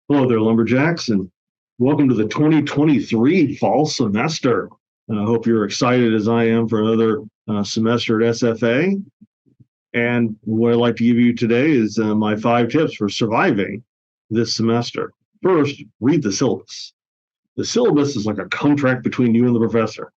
Hello there, Lumberjacks, and welcome to the 2023 fall semester. I hope you're excited as I am for another semester at SFA. And what I'd like to give you today is my 5 tips for surviving this semester. First, read the syllabus. The syllabus is like a contract between you and the professor.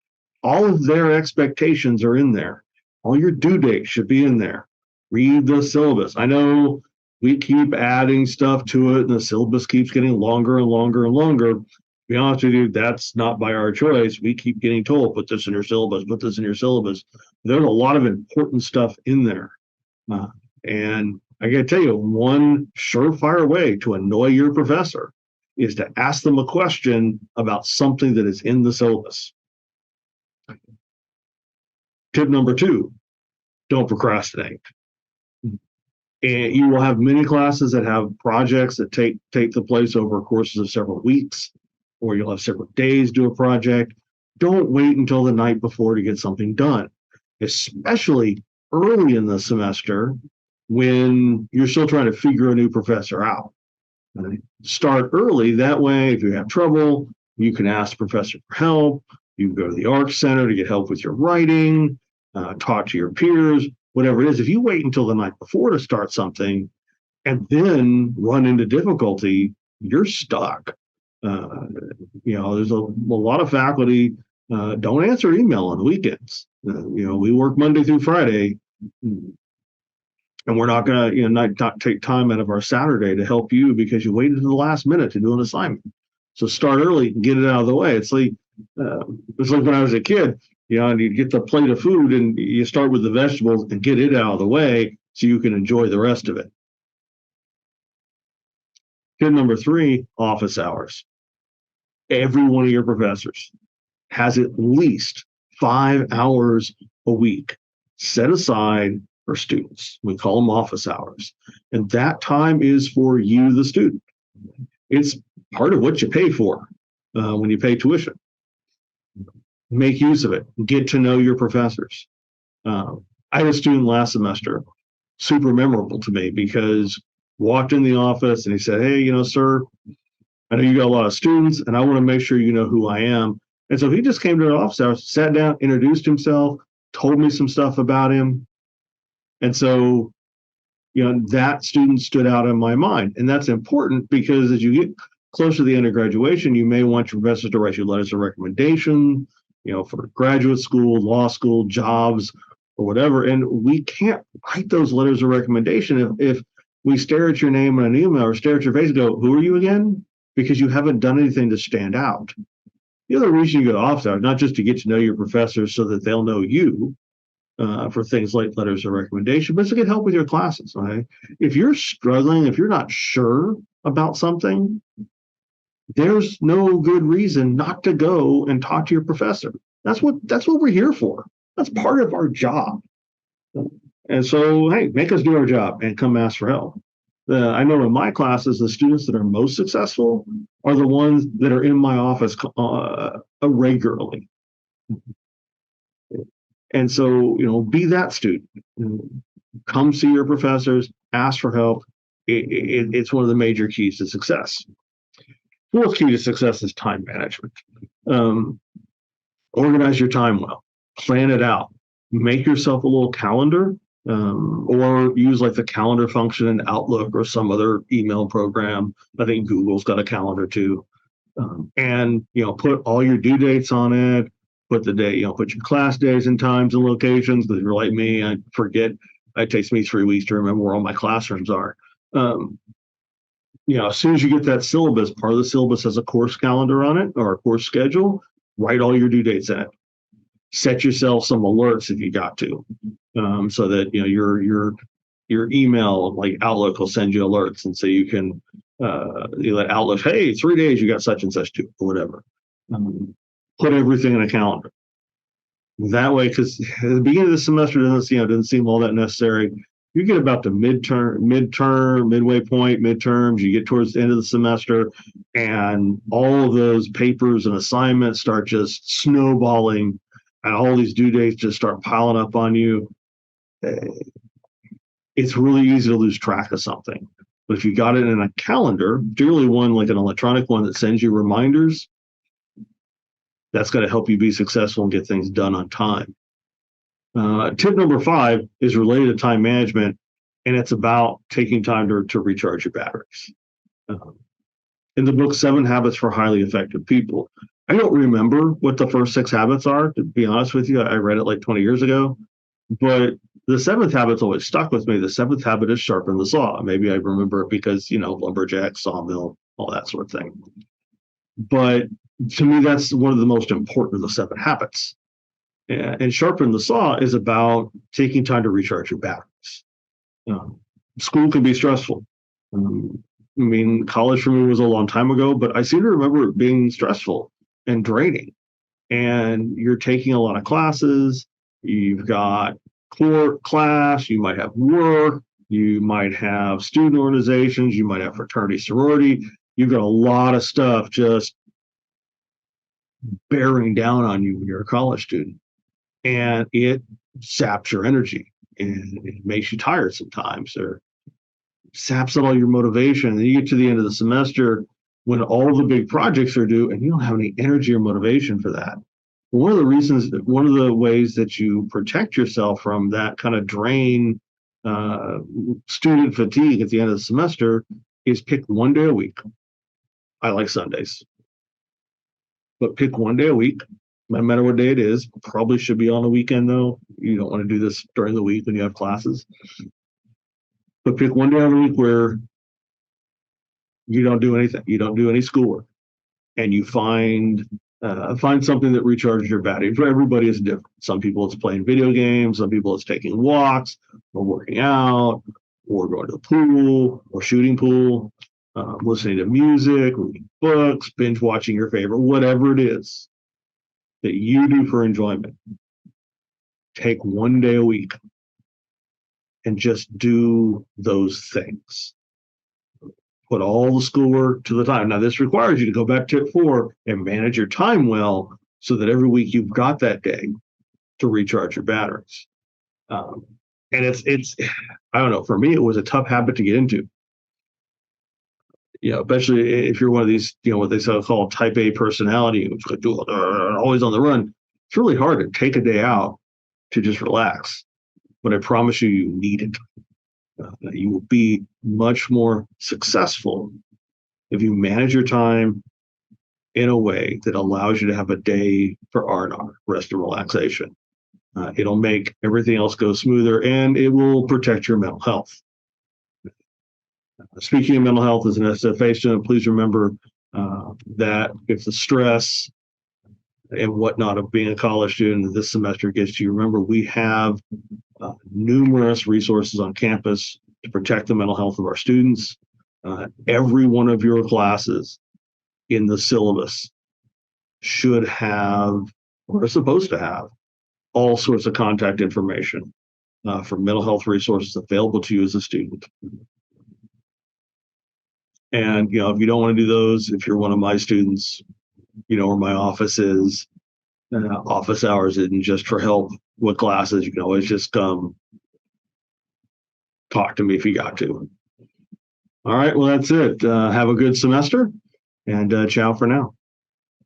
All of their expectations are in there. All your due dates should be in there. Read the syllabus. I know we keep adding stuff to it, and the syllabus keeps getting longer and longer and longer. To be honest with you, that's not by our choice. We keep getting told, put this in your syllabus, put this in your syllabus. There's a lot of important stuff in there. Uh, and I got to tell you, one surefire way to annoy your professor is to ask them a question about something that is in the syllabus. Tip number 2, don't procrastinate. And you will have many classes that have projects that take the place over courses of several weeks, or you'll have several days to do a project. Don't wait until the night before to get something done, especially early in the semester when you're still trying to figure a new professor out. Start early. That way, if you have trouble, you can ask the professor for help. You can go to the ARC Center to get help with your writing, talk to your peers, whatever it is. If you wait until the night before to start something and then run into difficulty, you're stuck. There's a lot of faculty don't answer email on the weekends. We work Monday through Friday, and we're not going to not take time out of our Saturday to help you because you waited to the last minute to do an assignment. So start early and get it out of the way. It's like when I was a kid, and you get the plate of food and you start with the vegetables and get it out of the way so you can enjoy the rest of it. Tip number 3, office hours. Every one of your professors has at least 5 hours a week set aside for students. We call them office hours. And that time is for you, the student. It's part of what you pay for when you pay tuition. Make use of it. Get to know your professors. I had a student last semester, super memorable to me, because walked in the office and he said, "Hey, sir, I know you got a lot of students and I want to make sure you know who I am." And so he just came to the office hours, sat down, introduced himself, told me some stuff about him. And so, that student stood out in my mind. And that's important because as you get closer to the end of graduation, you may want your professors to write you letters of recommendation, for graduate school, law school, jobs, or whatever. And we can't write those letters of recommendation if we stare at your name in an email or stare at your face and go, "Who are you again?" Because you haven't done anything to stand out. The other reason you go to office hours, not just to get to know your professors so that they'll know you for things like letters of recommendation, but to get help with your classes. Right? If you're struggling, if you're not sure about something, there's no good reason not to go and talk to your professor. That's what we're here for. That's part of our job. And so, hey, make us do our job and come ask for help. I know in my classes, the students that are most successful are the ones that are in my office regularly. And so, be that student. Come see your professors, ask for help. It's one of the major keys to success. 4th key to success is time management. Organize your time well. Plan it out. Make yourself a little calendar, or use like the calendar function in Outlook or some other email program. I think Google's got a calendar too. And put all your due dates on it. Put the day, put your class days and times and locations. Because if you're like me, I forget. It takes me 3 weeks to remember where all my classrooms are. As soon as you get that syllabus, part of the syllabus has a course calendar on it or a course schedule. Write all your due dates in it. Set yourself some alerts if you got to, so that your email like Outlook will send you alerts, and so you can you let Outlook, "Hey, 3 days you got such and such to," or whatever. Put everything in a calendar. That way, because at the beginning of the semester doesn't seem all that necessary. You get about the midway point, midterms, you get towards the end of the semester, and all of those papers and assignments start just snowballing, and all these due dates just start piling up on you. It's really easy to lose track of something. But if you got it in a calendar, particularly one like an electronic one that sends you reminders, that's going to help you be successful and get things done on time. Tip number 5 is related to time management, and it's about taking time to recharge your batteries. In the book, 7 Habits for Highly Effective People, I don't remember what the first 6 habits are, to be honest with you. I read it like 20 years ago, but the 7th habit's always stuck with me. The 7th habit is sharpen the saw. Maybe I remember it because, lumberjack, sawmill, all that sort of thing. But to me, that's one of the most important of the 7 habits. And sharpen the saw is about taking time to recharge your batteries. School can be stressful. College for me was a long time ago, but I seem to remember it being stressful and draining. And you're taking a lot of classes. You've got core class. You might have work. You might have student organizations. You might have fraternity, sorority. You've got a lot of stuff just bearing down on you when you're a college student. And it saps your energy and it makes you tired sometimes, or saps all your motivation. And you get to the end of the semester when all the big projects are due and you don't have any energy or motivation for that. One of the ways that you protect yourself from that kind of drain, student fatigue at the end of the semester is pick one day a week. I like Sundays, but pick one day a week. No matter what day it is, probably should be on a weekend though. You don't want to do this during the week when you have classes. But pick one day of the week where you don't do anything. You don't do any schoolwork, and you find something that recharges your battery. For everybody, it's different. Some people it's playing video games. Some people it's taking walks, or working out, or going to the pool, or shooting pool, listening to music, reading books, binge watching your favorite, whatever it is that you do for enjoyment. Take one day a week and just do those things. Put all the schoolwork to the time. Now, this requires you to go back to tip 4 and manage your time well so that every week you've got that day to recharge your batteries. And it's I don't know, for me, it was a tough habit to get into. Especially if you're one of these, what they call type A personality, which could do always on the run. It's really hard to take a day out to just relax. But I promise you, you need it. You will be much more successful if you manage your time in a way that allows you to have a day for R&R, rest and relaxation. It'll make everything else go smoother, and it will protect your mental health. Speaking of mental health as an SFA student, please remember that if the stress and whatnot of being a college student this semester gets to you, remember we have numerous resources on campus to protect the mental health of our students. Every one of your classes in the syllabus should have, or is supposed to have, all sorts of contact information for mental health resources available to you as a student. And, if you don't want to do those, if you're one of my students, where my office is, office hours isn't just for help with classes. You can always just come talk to me if you got to. All right, well, that's it. Have a good semester, and ciao for now.